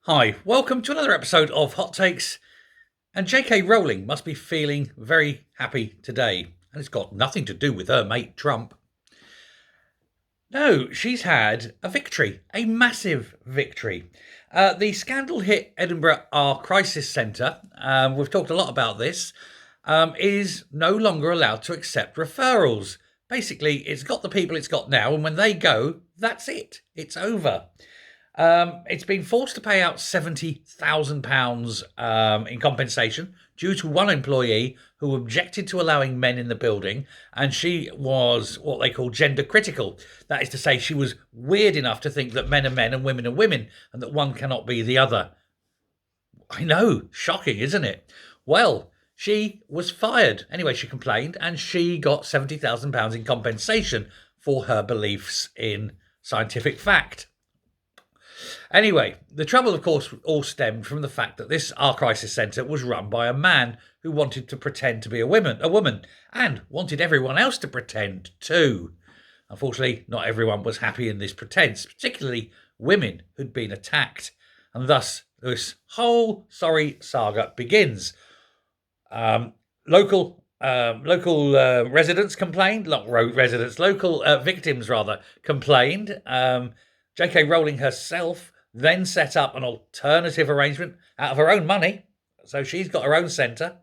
Hi, welcome to another episode of Hot Takes. And JK Rowling must be feeling very happy today. And it's got nothing to do with her mate Trump. No, she's had a victory, a massive victory. The scandal hit Edinburgh Our Crisis Centre, we've talked a lot about this, is no longer allowed to accept referrals. Basically, it's got the people it's got now, and when they go, that's it. It's over. It's been forced to pay out £70,000 in compensation due to one employee who objected to allowing men in the building, and she was what they call gender critical. That is to say, she was weird enough to think that men are men and women are women, and that one cannot be the other. I know, shocking, isn't it? Well, she was fired. Anyway, she complained, and she got £70,000 in compensation for her beliefs in scientific fact. Anyway, the trouble, of course, all stemmed from the fact that this Our Crisis Centre was run by a man who wanted to pretend to be a woman, and wanted everyone else to pretend too. Unfortunately, not everyone was happy in this pretense, particularly women who'd been attacked, and thus this whole sorry saga begins. Local residents complained, not residents, local victims rather complained. J.K. Rowling herself then set up an alternative arrangement out of her own money. So she's got her own centre,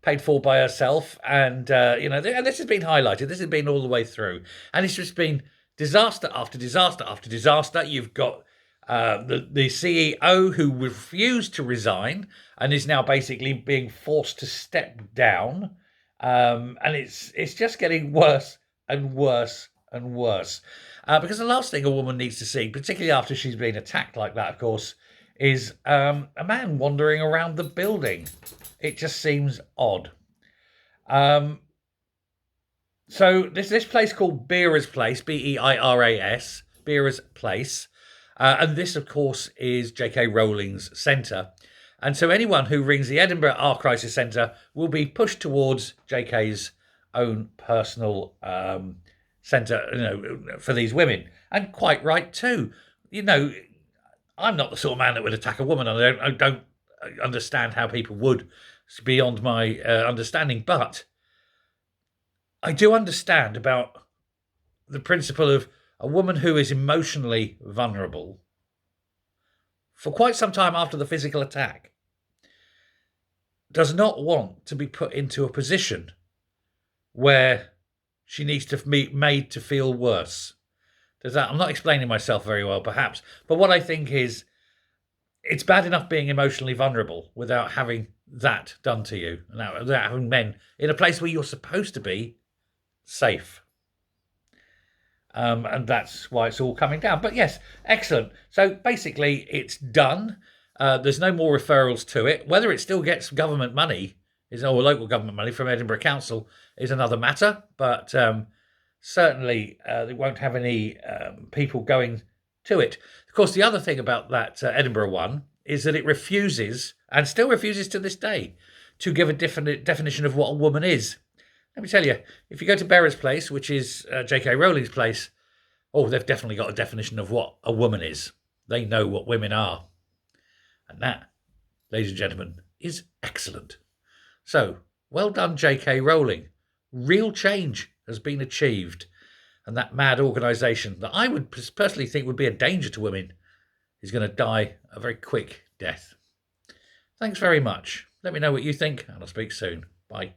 paid for by herself. And, and this has been highlighted. This has been all the way through. And it's just been disaster after disaster after disaster. You've got the CEO who refused to resign and is now basically being forced to step down. And it's just getting worse and worse and worse. Because the last thing a woman needs to see, particularly after she's been attacked like that, of course, is a man wandering around the building. It just seems odd. So this place called Beera's Place, Beiras, Beera's Place, and this, of course, is J.K. Rowling's centre. And so anyone who rings the Edinburgh Our Crisis Centre will be pushed towards J.K.'s own personal centre, for these women, and quite right too. I'm not the sort of man that would attack a woman, and I don't understand how people would. It's beyond my understanding, but I do understand about the principle of a woman who is emotionally vulnerable for quite some time after the physical attack does not want to be put into a position where she needs to be made to feel worse. I'm not explaining myself very well, perhaps. But what I think is, it's bad enough being emotionally vulnerable without having that done to you, without having men in a place where you're supposed to be safe. And that's why it's all coming down. But yes, excellent. So basically, it's done. There's no more referrals to it. Whether it still gets government money or local government money from Edinburgh Council is another matter, but certainly they won't have any people going to it. Of course, the other thing about that Edinburgh one is that it refuses, and still refuses to this day, to give a definite definition of what a woman is. Let me tell you, if you go to Beera's Place, which is J.K. Rowling's place, they've definitely got a definition of what a woman is. They know what women are. And that, ladies and gentlemen, is excellent. So, well done, J.K. Rowling. Real change has been achieved. And that mad organisation that I would personally think would be a danger to women is going to die a very quick death. Thanks very much. Let me know what you think, and I'll speak soon. Bye.